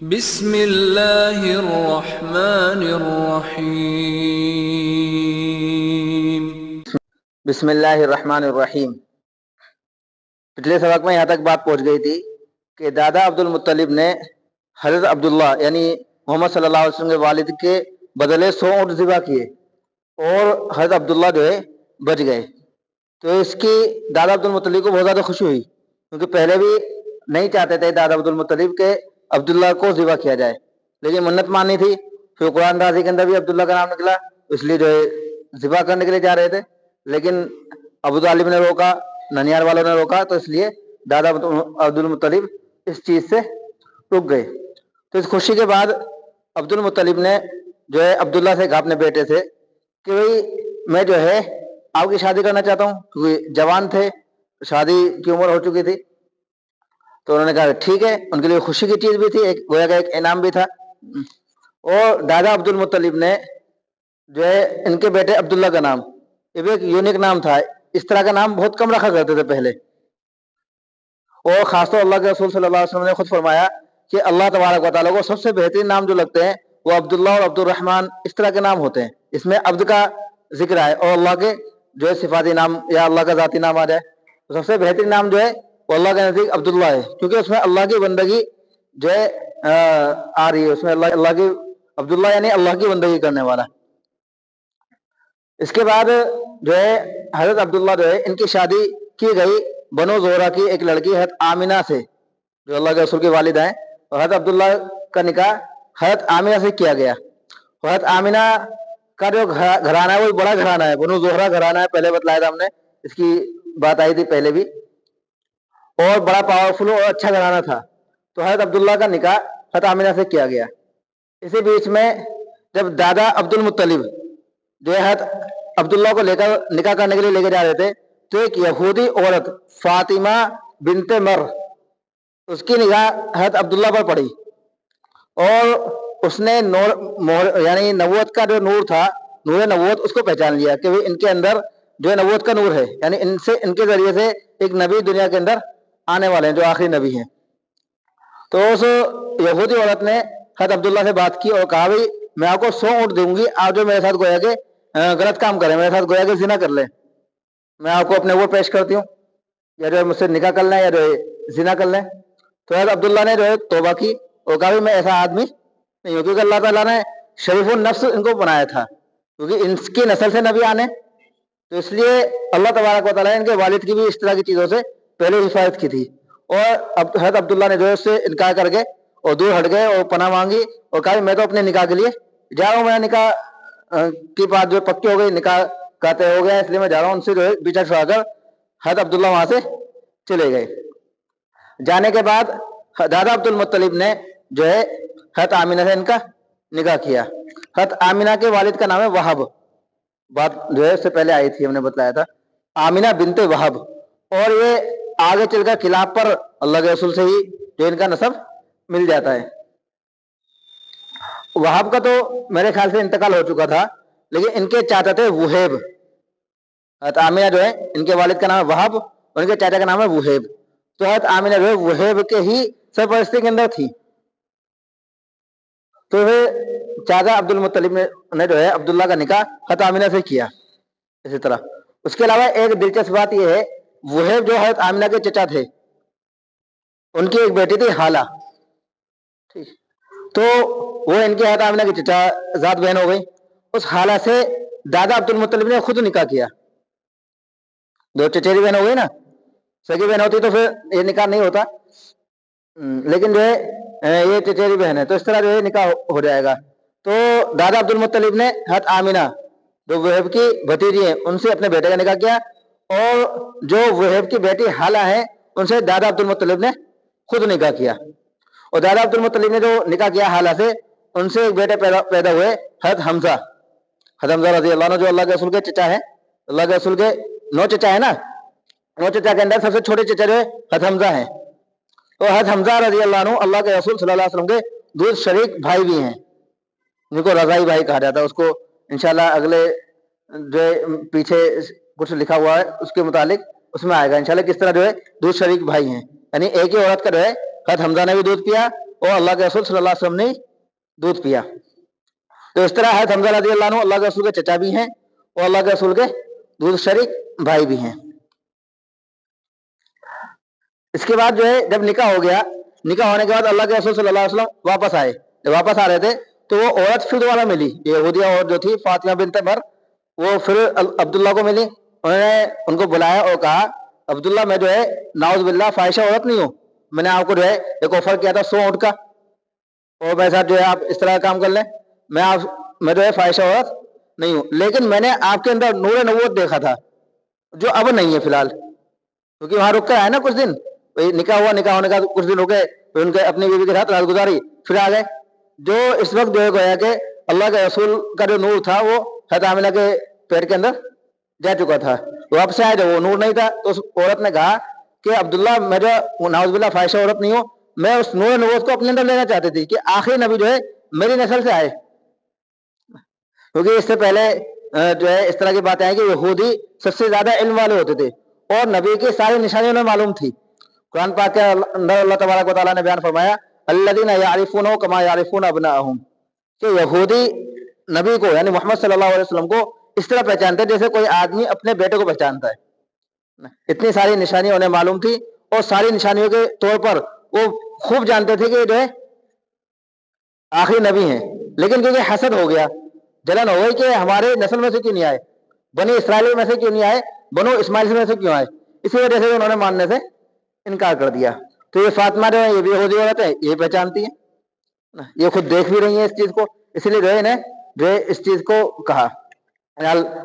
بسم اللہ الرحمن الرحیم۔ بسم اللہ الرحمن الرحیم۔ پچھلے سبق میں یہاں تک بات پہنچ گئی تھی کہ دادا عبد المطلب نے حضرت عبداللہ یعنی محمد صلی اللہ علیہ وسلم کے والد کے بدلے 100 اونٹ ذبح کیے اور حضرت عبداللہ جو ہے بچ گئے۔ تو اس کی دادا عبد المطلب کو بہت زیادہ خوشی ہوئی، کیونکہ پہلے بھی نہیں چاہتے تھے دادا عبد المطلب کہ عبداللہ کو ذبح کیا جائے، لیکن منت مانی تھی۔ پھر قرآن راضی کے اندر بھی عبداللہ کا نام نکلا، اس لیے جو ہے ذبح کرنے کے لیے جا رہے تھے، لیکن ابو طالب نے روکا، ننیار والوں نے روکا، تو اس لیے دادا عبد المطلب اس چیز سے رک گئے۔ تو اس خوشی کے بعد عبد المطلب نے جو ہے عبداللہ سے کہا اپنے بیٹے سے کہ بھائی میں جو ہے آپ کی شادی کرنا چاہتا ہوں، کیونکہ جوان تھے، شادی کی عمر ہو چکی تھی۔ تو انہوں نے کہا ٹھیک ہے، ان کے لیے خوشی کی چیز بھی تھی، گویا کا ایک انعام بھی تھا۔ اور دادا عبد المطلب نے جو ہے ان کے بیٹے عبداللہ کا نام، یہ بھی ایک یونیک نام تھا، اس طرح کا نام بہت کم رکھا کرتے تھے پہلے۔ اور خاص طور اللہ کے رسول صلی اللہ علیہ وسلم نے خود فرمایا کہ اللہ تبارک و تعالیٰ کو سب سے بہترین نام جو لگتے ہیں وہ عبداللہ اور عبد الرحمن اس طرح کے نام ہوتے ہیں، اس میں عبد کا ذکر آئے اور اللہ کے جو ہے صفاتی نام یا اللہ کا ذاتی نام آ جائے، تو سب سے بہترین نام جو ہے وہ اللہ کے نزدیک عبداللہ ہے، کیونکہ اس میں اللہ کی بندگی جو ہے آ رہی ہے، اس میں اللہ کی عبداللہ یعنی اللہ کی بندگی کرنے والا۔ اس کے بعد جو ہے حضرت عبداللہ جو ہے ان کی شادی کی گئی بنو زہرہ کی ایک لڑکی حضرت آمنہ سے، جو اللہ کے رسول کی والدہ ہیں، اور حضرت عبداللہ کا نکاح حضرت آمنہ سے کیا گیا۔ حضرت آمنہ کا جو گھرانہ ہے وہ بڑا گھرانہ ہے، بنو زہرہ گھرانہ ہے، پہلے بتلایا تھا ہم نے، اس کی بات آئی تھی پہلے بھی، اور بڑا پاورفل اور اچھا گھرانہ تھا۔ تو حضرت عبداللہ کا نکاح حضرت آمنہ سے کیا گیا۔ اسی بیچ میں جب دادا عبد المطلب جو ہے حضرت عبداللہ کو لے کر نکاح کرنے کے لیے لے کے جا رہے تھے، تو ایک یہودی عورت فاطمہ بنت مر، اس کی نگاہ حضرت عبداللہ پر پڑی، اور اس نے یعنی نبوت کا جو نور تھا، نور نبوت، اس کو پہچان لیا کہ ان کے اندر جو نبوت کا نور ہے، یعنی ان کے ذریعے سے ایک نبی دنیا کے اندر آنے والے ہیں جو آخری نبی ہیں۔ تو اس یہودی عورت نے حضرت عبداللہ سے بات کی اور کہا بھائی میں آپ کو 100 اونٹ دوں گی، آپ جو میرے ساتھ گویا کہ غلط کام کریں، میرے ساتھ گویا کہ زنا کر لیں، میں آپ کو اپنے وہ پیش کرتی ہوں، یا جو ہے مجھ سے نکاح کر لیں یا جو ہے زنا کر لیں۔ تو حضرت عبداللہ نے جو ہے توبہ کی اور کہا بھائی میں ایسا آدمی نہیں ہوں، کیونکہ اللہ تعالیٰ نے شریف النفس ان کو بنایا تھا، کیونکہ ان کی نسل سے نبی آنے، تو اس لیے اللہ تبارک و تعالیٰ نے ان کے والد کی بھی اس طرح کی چیزوں سے پہلے حفاظت کی تھی۔ اور حضرت عبداللہ نے جو ہے اس سے انکار کر کے اور دور ہٹ گئے اور پناہ مانگی اور کہا میں تو اپنے نکاح کے لیے جا رہا ہوں، میرا نکاح کی بات جو پکی ہو گئی، نکاح کا طے ہو گیا، اس لیے میں جا رہا ہوں۔ ان سے جو ہے پیچھا چھڑا کر حضرت عبداللہ وہاں سے چلے گئے۔ جانے کے بعد دادا عبد المطلب نے جو ہے حضرت آمنہ سے ان کا نکاح کیا۔ حضرت آمنہ کے والد کا نام ہے وہب، بات جو ہے اس سے پہلے آئی تھی، ہم نے بتلایا تھا، آمنہ بنت وہب، اور یہ آگے چل کر خلاف پر اللہ کے رسول سے ہی جو ان کا نسب مل جاتا ہے۔ وہب کا تو میرے خیال سے انتقال ہو چکا تھا، لیکن ان کے چاچا تھے وہیب۔ حضرت آمنہ جو ہے ان کے والد کا نام ہے وہب اور ان کے چاچا کا نام ہے وہیب، تو حضرت آمنہ جو ہے وہیب کے ہی سرپرستی کے اندر تھی۔ تو چاچا عبد المطلب نے جو ہے عبداللہ کا نکاح حضرت آمنہ سے کیا۔ اسی طرح اس کے علاوہ ایک دلچسپ بات یہ ہے، وہیب جو حضرت آمنہ کے چچا تھے، ان کی ایک بیٹی تھی حالہ، ٹھیک، تو وہ ان کے حضرت آمنہ کی چچا ذات بہن ہو گئی۔ اس حالہ سے دادا عبد المطلب نے خود نکاح کیا، دو چچیری بہن ہو گئی نا، سگی بہن ہوتی تو پھر یہ نکاح نہیں ہوتا، لیکن جو ہے یہ چچیری بہن ہے، تو اس طرح جو ہے نکاح ہو جائے گا۔ تو دادا عبد المطلب نے حضرت آمنہ جو وہیب کی بھتیجی ہیں ان سے اپنے بیٹے کا نکاح کیا، اور جو وہیب کی بیٹی حالہ ہیں ان سے دادا عبد المطلب نے خود نکاح کیا۔ اور دادا عبد المطلب نے جو نکاح کیا حالہ سے، ان سے ایک بیٹے پیدا ہوئے حضرت حمزہ، حضرت حمزہ رضی اللہ عنہ، جو اللہ کے رسول کے چچا ہے، اللہ کے رسول کے 9 چچا ہے نا، 9 چچا کے اندر سب سے چھوٹے چچا جو ہے حضرت حمزہ ہیں۔ تو حضرت حمزہ رضی اللہ عنہ اللہ کے رسول صلی اللہ علیہ وسلم کے دور شریک بھائی بھی ہیں، جن کو رضائی بھائی کہا جاتا ہے۔ اس کو انشاءاللہ اگلے جو پیچھے کچھ لکھا ہوا ہے اس کے متعلق اس میں آئے گا انشاءاللہ کس طرح جو ہے دودھ شریک بھائی ہیں، یعنی ایک ہی عورت کا جو ہے حضرت حمزہ نے بھی دودھ پیا और अल्लाह के रसूल सल्लल्लाहु अलैहि वसल्लम ने दूध पिया। तो इस तरह है हमजा रज़ी अल्लाह अन्हु अल्लाह के रसूल के चचा भी हैं और अल्लाह के रसूल के दूध शरीक भाई भी हैं। इसके बाद जो है जब निकाह हो गया, निकाह होने के बाद अल्लाह के रसूल सल्लल्लाहु अलैहि वसल्लम वापस आए। जब वापस आ रहे थे तो वो औरत फिर दोबारा मिली, यहूदिया औरत जो थी फातिमा बिन्त उमर, वो फिर अब्दुल्ला को मिली। उन्होंने उनको बुलाया और कहा, अब्दुल्ला मैं जो है नाउज़ बिल्लाह फाहिशा औरत नहीं हूँ, मैंने आपको जो है एक ऑफर किया था 100 ऊँट का और मेरे साथ जो है आप इस तरह का काम कर लें, मैं जो है फाहिशा औरत नहीं हूँ, लेकिन मैंने आपके अंदर नूर नबूवत देखा था जो अब नहीं है फिलहाल, क्योंकि वहां रुक कर आए ना कुछ दिन, निकाह हुआ, निकाह होने का कुछ दिन रुके, फिर उनके अपनी बीवी के साथ रात गुजारी, फिर आ गए। जो इस वक्त जो है गोया कि अल्लाह के रसूल का जो नूर था वो हज़रत आमिना के पेट के अंदर जा चुका था, वापस आए जब वो नूर नहीं था तो उस औरत ने कहा कि अब्दुल्ला मैं जो नाउज़ बिल्लाह फाहिशा औरत नहीं हूँ, मैं उस नूर नबूवत को अपने अंदर लेना चाहती थी कि आखिरी नबी जो है मेरी नस्ल से आए, क्योंकि इससे पहले जो है इस तरह की बातें आई कि यहूदी सबसे ज्यादा इल्म वाले होते थे और नबी की सारी निशानियों उन्हें मालूम थी। कुरान पाक के अंदर अल्लाह तबारक व तआला ने बयान फरमाया, अल्लज़ीना यारिफूनहु कमा यारिफून अबनाअहुम, कि यहूदी नबी को यानी मोहम्मद सल्लल्लाहु अलैहि वसल्लम को इस तरह पहचानते जैसे कोई आदमी अपने बेटे को पहचानता है। इतनी सारी निशानियां उन्हें मालूम थी और सारी निशानियों के तौर पर वो खूब जानते थे कि जो है आखिरी नबी हैं, लेकिन क्योंकि हसद हो गया, जलन हो गई कि हमारे नस्ल में से क्यों नहीं आए, बनी इसराइल में से क्यों नहीं आए, बनो इस्माइल में से क्यों आए, इसी वजह से उन्होंने मानने से इनकार कर दिया। तो ये फातिमा जो है ये भी यहूदी औरत है, ये पहचानती है, ये खुद देख भी रही है इस चीज को, इसलिए जो है इन्हें जो है इस चीज को कहा।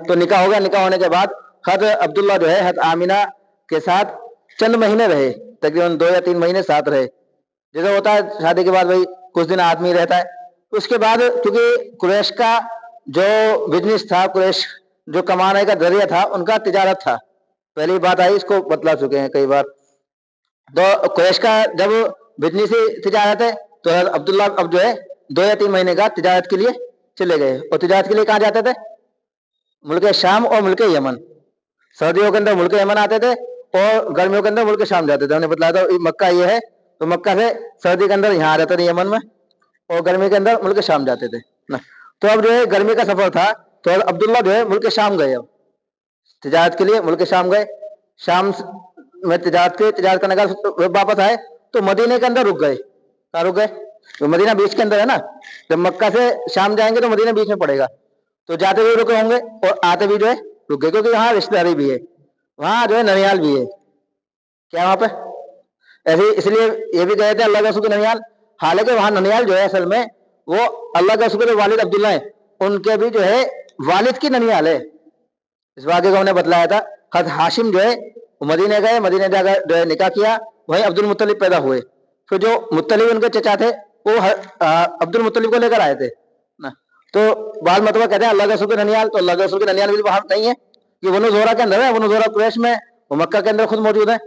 तो निकाह हो गया, निकाह होने के बाद हज़रत अब्दुल्ला जो है हज़रत आमिना के साथ चंद महीने रहे, तकरीबन 2 या 3 महीने साथ रहे। जैसे होता है शादी के बाद भाई कुछ दिन आदमी रहता है, उसके बाद क्योंकि कुरैश का जो बिजनेस था, कुरैश जो कमाने का जरिया था उनका तिजारत था, पहली बात आई, इसको बतला चुके हैं कई बार। तो कुरैश का जब बिजनेस ही तिजारत है तो अब्दुल्ला अब जो है 2 या 3 महीने का तिजारत के लिए चले गए। और तिजारत के लिए कहाँ जाते थे? मुल्क शाम और मुल्क यमन। सर्दियों के अंदर मुल्क यमन आते थे और गर्मियों के अंदर मुल्क शाम जाते थे। उन्हें बताया था मक्का ये है, तो मक्का से सर्दी के अंदर यहाँ आ जाते थे यमन में और गर्मी के अंदर मुल्क शाम जाते थे ना। तो अब जो है गर्मी का सफर था तो अब्दुल्ला जो है मुल्क शाम गए, अब तिजारत के लिए मुल्क शाम गए। शाम में तिजारत करने का वापस आए तो मदीने के अंदर रुक गए। कहाँ रुक गए? तो मदीना बीच के अंदर है ना, जब मक्का से शाम जाएंगे तो मदीना बीच में पड़ेगा, तो जाते हुए रुके होंगे और आते भी जो है रुक गए, क्योंकि वहाँ रिश्तेदारी भी है, वहाँ जो है ननियाल भी है। क्या वहाँ पे ऐसे, इसलिए ये भी कहते हैं अल्लाह के रसूल के ननियाल, हालांकि वहाँ ननियाल जो है असल में वो अल्लाह के रसूल के वालिद अब्दुल्ला है, उनके भी जो है वालिद की ननियाल है। इस वाक़े को हमने बतलाया था। हज़रत हाशिम जो है मदीने गए, मदीने जाकर जो है निकाह किया, वहीं अब्दुल मुत्तलिब पैदा हुए। फिर जो मुत्तलिब उनके चचा थे वो अब्दुल मुत्तलिब को लेकर आए थे ना। तो बाल मतबा कहते हैं अल्लाह के रसूल के ननियाल, तो अल्लाह के रसूल के ननियाल भी बाहर नहीं है, ये बनु ज़ोहरा के अंदर है, बनु ज़ोहरा कुरैश में, वो मक्का के अंदर खुद मौजूद है।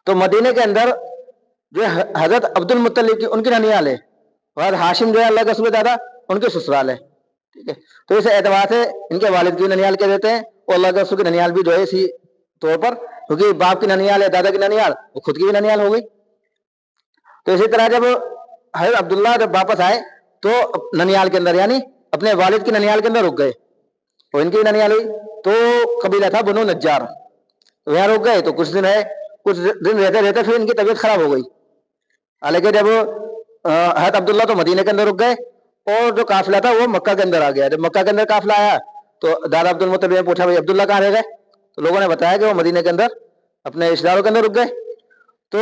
तो मदीने के अंदर जो है हजरत अब्दुल मुत्तलिब की उनकी ननियाल है और हाशिम जो है अल्लाह के रसूल के दादा उनके ससुराल है। ठीक है, तो इस एतबार से इनके वालिद की ननियाल कह देते हैं और अल्लाह के रसूल की ननियाल भी जो है इसी तौर पर, क्योंकि बाप की ननियाल है, दादा की ननियाल, वो खुद की भी ननियाल हो गई। तो इसी तरह जब हज़रत अब्दुल्ला जब वापस आए तो ननियाल के अंदर यानी अपने वालिद की ननियाल के अंदर रुक गए और इनकी ननियाल हुई। तो कबीला था बनु नज्जार, तो यहाँ रुक गए। तो कुछ दिन रहते रहते फिर इनकी तबीयत खराब हो गई। हालांकि जब हज़रत अब्दुल्ला तो मदीने के अंदर रुक गए और जो काफिला था वो मक्का के अंदर आ गया। जब मक्का के अंदर काफिला आया तो दादा अब्दुल मुत्तलिब ने पूछा, भाई अब्दुल्ला कहाँ रह गए? तो लोगों ने बताया कि वो मदीने के अंदर अपने रिश्तेदारों के अंदर रुक गए। तो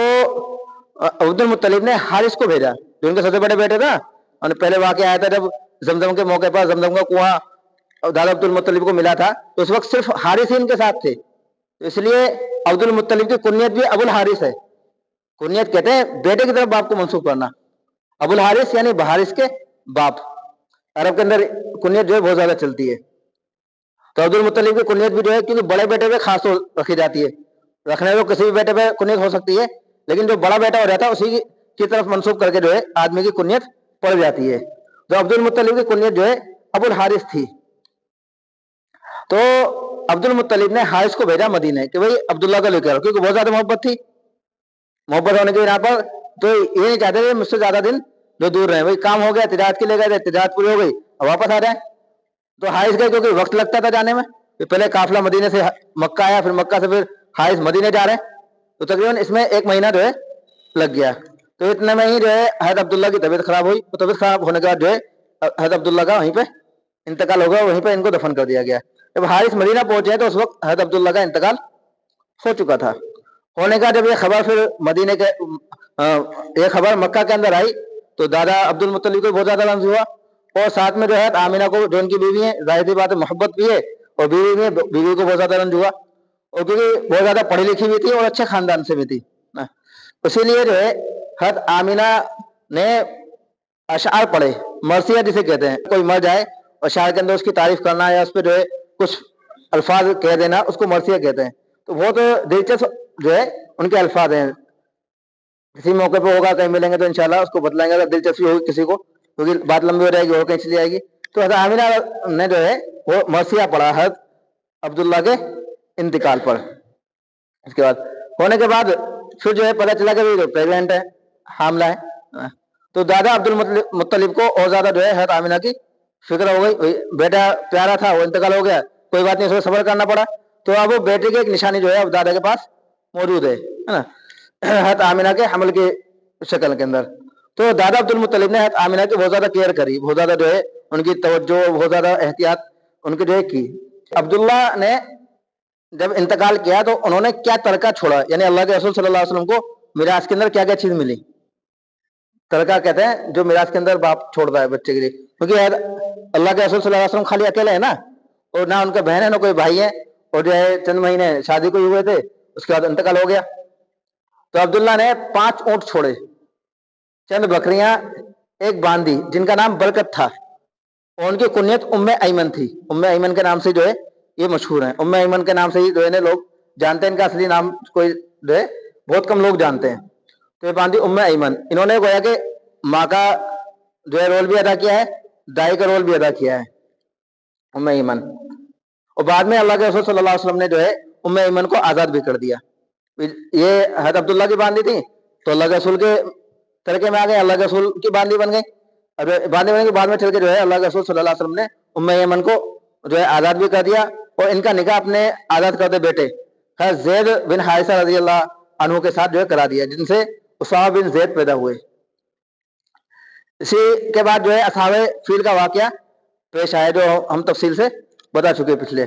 अब्दुल मुत्तलिब ने हारिस को भेजा, जो उनके सबसे बड़े बेटे था। और पहले वाक़या आया था जब जमजम के मौके पर जमजम का कुआं दादा अब्दुल मुत्तलिब को मिला था, तो उस वक्त सिर्फ हारिस ही इनके साथ थे। तो इसलिए अब्दुल मुत्तलिब की कुनियत भी अबुल हारिस है। कुनियत कहते हैं बेटे की तरफ बाप को मंसूब करना। अबुल हारिस यानी बहारिस के बाप। अरब के अंदर कुनियत जो है बहुत ज्यादा चलती है। तो अब्दुल मुत्तलिब की कुनियत भी जो है, क्योंकि बड़े बेटे पे खास रखी जाती है, रखने में किसी भी बेटे पे कुनियत हो सकती है, लेकिन जो बड़ा बेटा हो जाता है उसी की तरफ मंसूब करके जो है आदमी की कुनियत पड़ जाती है। तो अब्दुल मुत्तलिब की कुनियत जो है अबुल हारिस थी। तो अब्दुल मुत्तलिब ने हारिस को भेजा मदीने कि भाई अब्दुल्ला को लेकर आओ, क्योंकि बहुत ज्यादा मोहब्बत थी। मोहब्बत होने के यहाँ पर तो ये नहीं चाहते थे मुझसे ज्यादा दिन जो दूर रहे, वही काम हो गया, तिजारत के लिए गए थे, तिजारत पूरी हो गई, अब वापस आ जाए। तो हाइस गए क्योंकि वक्त लगता था जाने में, तो पहले काफिला मदीने से मक्का आया, फिर मक्का से फिर हाइस मदीने जा रहे हैं, तो तकरीबन इसमें 1 महीना जो है लग गया। तो इतने में ही जो है हज़रत अब्दुल्ला की तबीयत खराब हुई, तो तबीयत खराब होने के बाद जो है हज़रत अब्दुल्ला का वहीं पे इंतकाल हो गया, वहीं पे इनको दफन कर दिया गया। जब हारिस मदीना पहुंचे तो उस वक्त हज़रत अब्दुल्ला का इंतकाल हो चुका था। होने का जब ये खबर फिर मदीने के ये खबर मक्का के अंदर आई, तो दादा अब्दुल मुत्तलिब को बहुत ज्यादा रंज हुआ, और साथ में जो है आमिना को, जो उनकी बीवी है, जाहिर बात है मोहब्बत भी है, और बीवी को बहुत ज्यादा रंज हुआ, और क्योंकि बहुत ज्यादा पढ़ी लिखी भी थी और अच्छे खानदान से भी थी ना, इसीलिए जो है हज़रत आमिना ने अशार पढ़े, मरसिया जिसे कहते हैं, कोई मर जाए और शायर के अंदर उसकी तारीफ करना या उस पर जो है कुछ अल्फाज कह देना, उसको मरसिया कहते हैं। तो बहुत दिलचस्प जो है उनके अल्फाज हैं, किसी मौके पे होगा, कहीं मिलेंगे तो इंशाल्लाह उसको बतलाएंगे अगर दिलचस्पी होगी किसी को, क्योंकि बात लंबी हो जाएगी और कहीं चली जाएगी। तो हज़रत आमिना ने जो है वो मरसिया पढ़ा हज़रत अब्दुल्ला के इंतकाल पर। इसके बाद होने के बाद फिर जो है पता चला कि प्रेग्नेंट है, हामला है, तो दादा अब्दुल मुत्तलिब को और ज्यादा जो है हज़रत आमिना की फिक्र हो गई। बेटा प्यारा था, वो इंतकाल हो गया, कोई बात नहीं, उसको सब्र करना पड़ा। तो अब वो बेटे की एक निशानी जो है अब दादा के पास मौजूद है ना, हज़रत आमिना के हमल की शक्ल के अंदर। तो दादा अब्दुल मुत्तलिब ने हज़रत आमिना की बहुत ज्यादा केयर करी, बहुत ज्यादा जो है उनकी तवज्जो, बहुत ज्यादा एहतियात उनकी जो है की। अब्दुल्ला ने जब इंतकाल किया तो उन्होंने क्या तरका छोड़ा, यानी अल्लाह के रसूल सल्लल्लाहु अलैहि वसल्लम को मिरास के अंदर क्या क्या चीज मिली। तरका कहते हैं जो मिरास के अंदर बाप छोड़ता है बच्चे के लिए, क्योंकि अल्लाह के रसूल सल्लल्लाहु अलैहि वसल्लम खाली अकेले है ना, और ना उनके बहन है ना कोई भाई है, और जो है चंद महीने शादी को हुए थे, उसके बाद इंतकाल हो गया। तो अब्दुल्ला ने 5 ऊंट छोड़े, चंद बकरियां, एक बांदी जिनका नाम बरकत था, और उनकी कुनियत उम्मे ऐमन थी। उम्मे ऐमन के नाम से जो है ये मशहूर है, उम्मे ऐमन के नाम से ही जो है लोग जानते हैं, इनका असली नाम कोई जो है बहुत कम लोग जानते हैं। तो ये बांदी उम्मे ऐमन, इन्होंने गोया कि माँ का जो है रोल भी अदा किया है, दाई का रोल भी अदा किया है, उम्मे ऐमन। और बाद में अल्लाह के रसूल सल्लल्लाहु अलैहि वसल्लम ने जो है उम्मे ऐमन को आजाद भी कर दिया। ये हज़रत अब्दुल्ला की बांदी थी, तो अल्लाह के रसूल के तरके में आ गए, अल्लाह के रसूल की बांदी बन गई। अब बांदी बनने के बाद में चल के जो है अल्लाह के रसूल सल्लल्लाहु अलैहि वसल्लम ने उम्मे ऐमन को जो है आजाद भी कर दिया, और इनका निकाह अपने आजाद करते बेटे हज़रत ज़ैद बिन हारिसा रज़ियल्लाहु अन्हु के साथ जो है करा दिया, जिनसे उसामा बिन ज़ैद पैदा हुए। इसी के बाद जो है असहाबे फील का वाकया पेश आया, जो हम तफसील से बता चुके पिछले।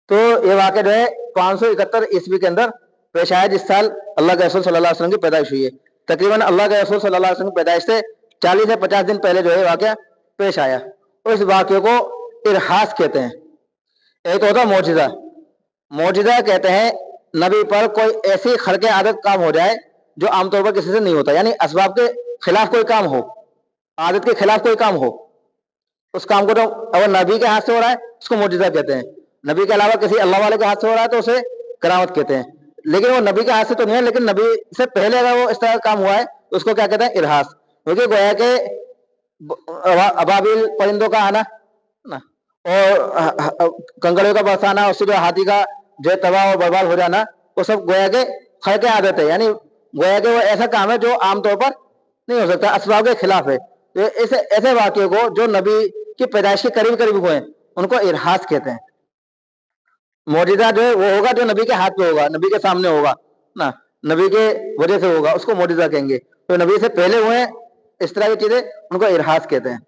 तो ये वाकया जो है 571 ईस्वी के अंदर पेश आया, जिस साल अल्लाह के रसूल सल्लल्लाहु अलैहि वसल्लम की पैदाइश हुई है। तकरीबन अल्लाह के रसूल सल्लल्लाहु अलैहि वसल्लम की पैदाइश से 40 से 50 दिन पहले जो है वाकया पेश आया, और इस वाकये को इरहास कहते हैं। एक तो होता है मौजिज़ा, मौजिज़ा कहते हैं नबी पर कोई ऐसी खर्क आदत काम हो जाए जो आमतौर पर किसी से नहीं होता, यानी असबाब के खिलाफ कोई काम हो, आदत के खिलाफ कोई काम हो, उस काम को तो अगर नबी के हाथ से हो रहा है उसको मौजिज़ा कहते हैं, नबी के अलावा किसी अल्लाह वाले के हाथ से हो रहा है तो उसे करामत कहते हैं। लेकिन वो नबी के हाथ से तो नहीं है, लेकिन नबी से पहले अगर वो इस तरह का काम हुआ है तो उसको क्या कहते हैं, इरहास। क्योंकि गोया के अबाबिल परिंदों का आना ना, और कंकड़ों का बरसाना, उससे जो हाथी का जो तबाह और बर्बाद हो जाना, वो सब गोया के खर्क आदत है, यानी गोया के वो ऐसा काम है जो आमतौर पर नहीं हो सकता, असबाब के खिलाफ है। तो ऐसे वाक्य को जो नबी की पैदाइश के करीब करीब हुए उनको इरहास कहते हैं। मौजिज़ा जो है वो होगा जो नबी के हाथ पे होगा, नबी के सामने होगा ना, नबी के वजह से होगा, उसको मौजिज़ा कहेंगे। तो नबी से पहले हुए इस तरह की चीजें उनको इरहास कहते हैं।